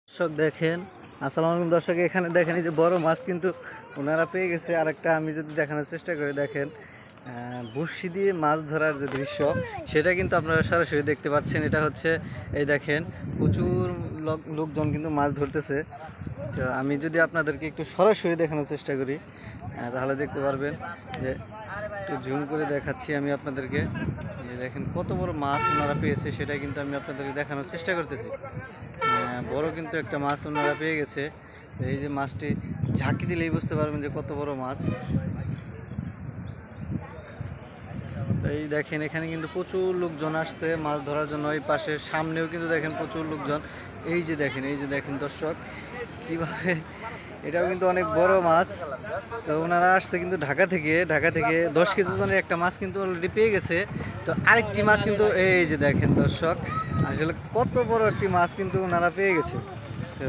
দর্শক দেখেন, আসসালামু আলাইকুম দর্শক। এখানে দেখেন এই যে বড় মাছ কিন্তু ওনারা পেয়ে গেছে। আরেকটা আমি যদি দেখানোর চেষ্টা করি, দেখেন বড়শি দিয়ে মাছ ধরার যে দৃশ্য সেটা কিন্তু আপনারা সরাসরি দেখতে পাচ্ছেন। এটা হচ্ছে এই দেখেন প্রচুর লোকজন কিন্তু মাছ ধরতেছে। তো আমি যদি আপনাদেরকে একটু সরাসরি দেখানোর চেষ্টা করি তাহলে দেখতে পারবেন যে একটু জুম করে দেখাচ্ছি আমি আপনাদেরকে। দেখেন কত বড় মাছ ওনারা পেয়েছে, সেটা কিন্তু আমি আপনাদেরকে দেখানোর চেষ্টা করতেছি। বড় কিন্তু একটা মাছ ওনারা পেয়ে গেছে। এই যে মাছটি ঝাঁকি দিলেই বুঝতে পারবেন যে কত বড় মাছ। তো এই দেখেন এখানে কিন্তু প্রচুর লোকজন আসছে মাছ ধরার জন্য। এই পাশের সামনেও কিন্তু দেখেন প্রচুর লোকজন। এই যে দেখেন দর্শক কীভাবে, এটাও কিন্তু অনেক বড় মাছ। তো ওনারা আসছে কিন্তু ঢাকা থেকে 10 কেজি ওজনের একটা মাছ কিন্তু অলরেডি পেয়ে গেছে। তো আরেকটি মাছ কিন্তু এই যে দেখেন দর্শক, আসলে কত বড় একটি মাছ কিন্তু ওনারা পেয়ে গেছে। তো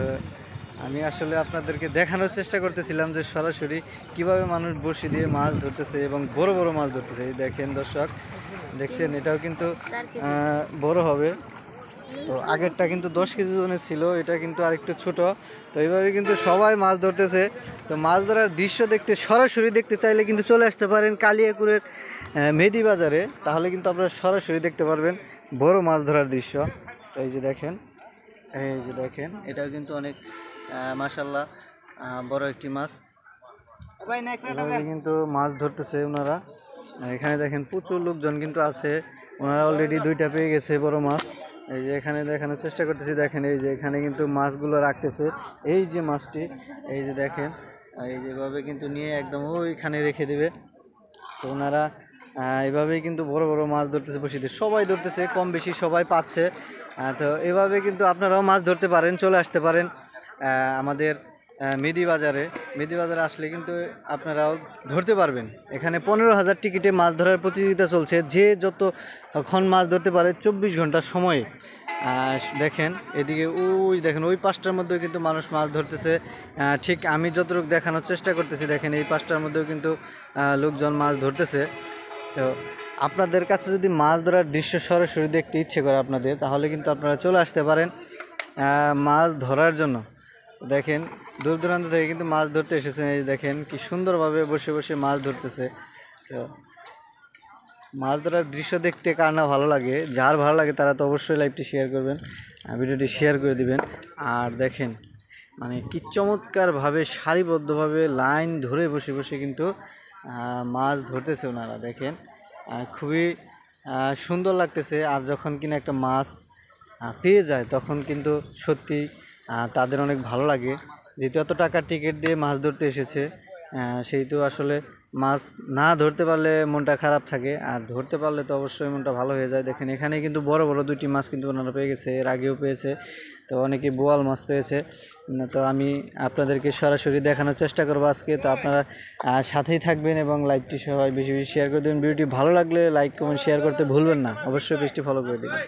আমি আসলে আপনাদেরকে দেখানোর চেষ্টা করতেছিলাম যে সরাসরি কিভাবে মানুষ বড়শি দিয়ে মাছ ধরতেছে এবং বড় বড় মাছ ধরতেছে। এই দেখেন দর্শক, দেখছেন এটাও কিন্তু বড় হবে। তো আগেরটা কিন্তু 10 কেজি ওজনের ছিল, এটা কিন্তু আরেকটু ছোট। তো এইভাবে কিন্তু সবাই মাছ ধরতেছে। তো মাছ ধরার দৃশ্য দেখতে, সরাসরি দেখতে চাইলে কিন্তু চলে আসতে পারেন কালিয়াকুরের মেদি বাজারে, তাহলে কিন্তু আপনারা সরাসরি দেখতে পারবেন বড় মাছ ধরার দৃশ্য। তো এই যে দেখেন এটাও কিন্তু অনেক মাশাআল্লাহ বড় একটি মাছ। এভাবে কিন্তু মাছ ধরতেছে ওনারা। এখানে দেখেন প্রচুর লোকজন কিন্তু আছে, ওনারা অলরেডি 2টা পেয়ে গেছে বড় মাছ। এই যে এখানে দেখানোর চেষ্টা করতেছি, দেখেন এই যে এখানে কিন্তু মাছগুলো রাখতেছে। এই যে মাছটি, এই যে দেখেন এই যেভাবে কিন্তু নিয়ে একদম ওইখানে রেখে দেবে। তো ওনারা এভাবেই কিন্তু বড় বড় মাছ ধরতেছে বসিতে, সবাই ধরতেছে, কম বেশি সবাই পাচ্ছে। তো এভাবে কিন্তু আপনারাও মাছ ধরতে পারেন, চলে আসতে পারেন আমাদের মেদি বাজারে আসলে কিন্তু আপনারাও ধরতে পারবেন। এখানে 15,000 টিকিটে মাছ ধরার প্রতিযোগিতা চলছে, যে যতক্ষণ মাছ ধরতে পারে 24 ঘন্টার সময়ে। দেখেন এদিকে দেখেন ওই পাঁচটার মধ্যেও কিন্তু মানুষ মাছ ধরতেছে। ঠিক আমি যতটুকু দেখানোর চেষ্টা করতেছি, দেখেন এই পাঁচটার মধ্যেও কিন্তু লোকজন মাছ ধরতেছে। তো আপনাদের কাছে যদি মাছ ধরার দৃশ্য সরাসরি দেখতে ইচ্ছে করে আপনাদের, তাহলে কিন্তু আপনারা চলে আসতে পারেন মাছ ধরার জন্য। দেখেন দূর দূরান্ত থেকে কিন্তু মাছ ধরতে এসেছেন। এই দেখেন কি সুন্দরভাবে বসে বসে মাছ ধরতেছে। তো মাছ ধরার দৃশ্য দেখতে কার না ভালো লাগে, যার ভালো লাগে তারা তো অবশ্যই লাইভটি শেয়ার করবেন, ভিডিওটি শেয়ার করে দিবেন। আর দেখেন মানে কি চমৎকারভাবে সারিবদ্ধভাবে লাইন ধরে বসে বসে কিন্তু মাছ ধরতেছে ওনারা। দেখেন খুবই সুন্দর লাগতেছে। আর যখন কিনা একটা মাছ পেয়ে যায় তখন কিন্তু সত্যি তাদের অনেক ভালো লাগে। যেহেতু এত টাকার টিকিট দিয়ে মাছ ধরতে এসেছে, সেই তো আসলে মাছ না ধরতে পারলে মনটা খারাপ থাকে, আর ধরতে পারলে তো অবশ্যই মনটা ভালো হয়ে যায়। দেখেন এখানে কিন্তু বড় বড় 2টি মাছ কিন্তু ওনারা পেয়ে গেছে, এর আগেও পেয়েছে। তো অনেকে বোয়াল মাছ পেয়েছে। তো আমি আপনাদেরকে সরাসরি দেখানোর চেষ্টা করবো আজকে। তো আপনারা সাথেই থাকবেন এবং লাইভটি সবাই বেশি বেশি শেয়ার করে দেবেন। ভিডিওটি ভালো লাগলে লাইক কমেন্ট শেয়ার করতে ভুলবেন না, অবশ্যই পেজটি ফলো করে দেবেন।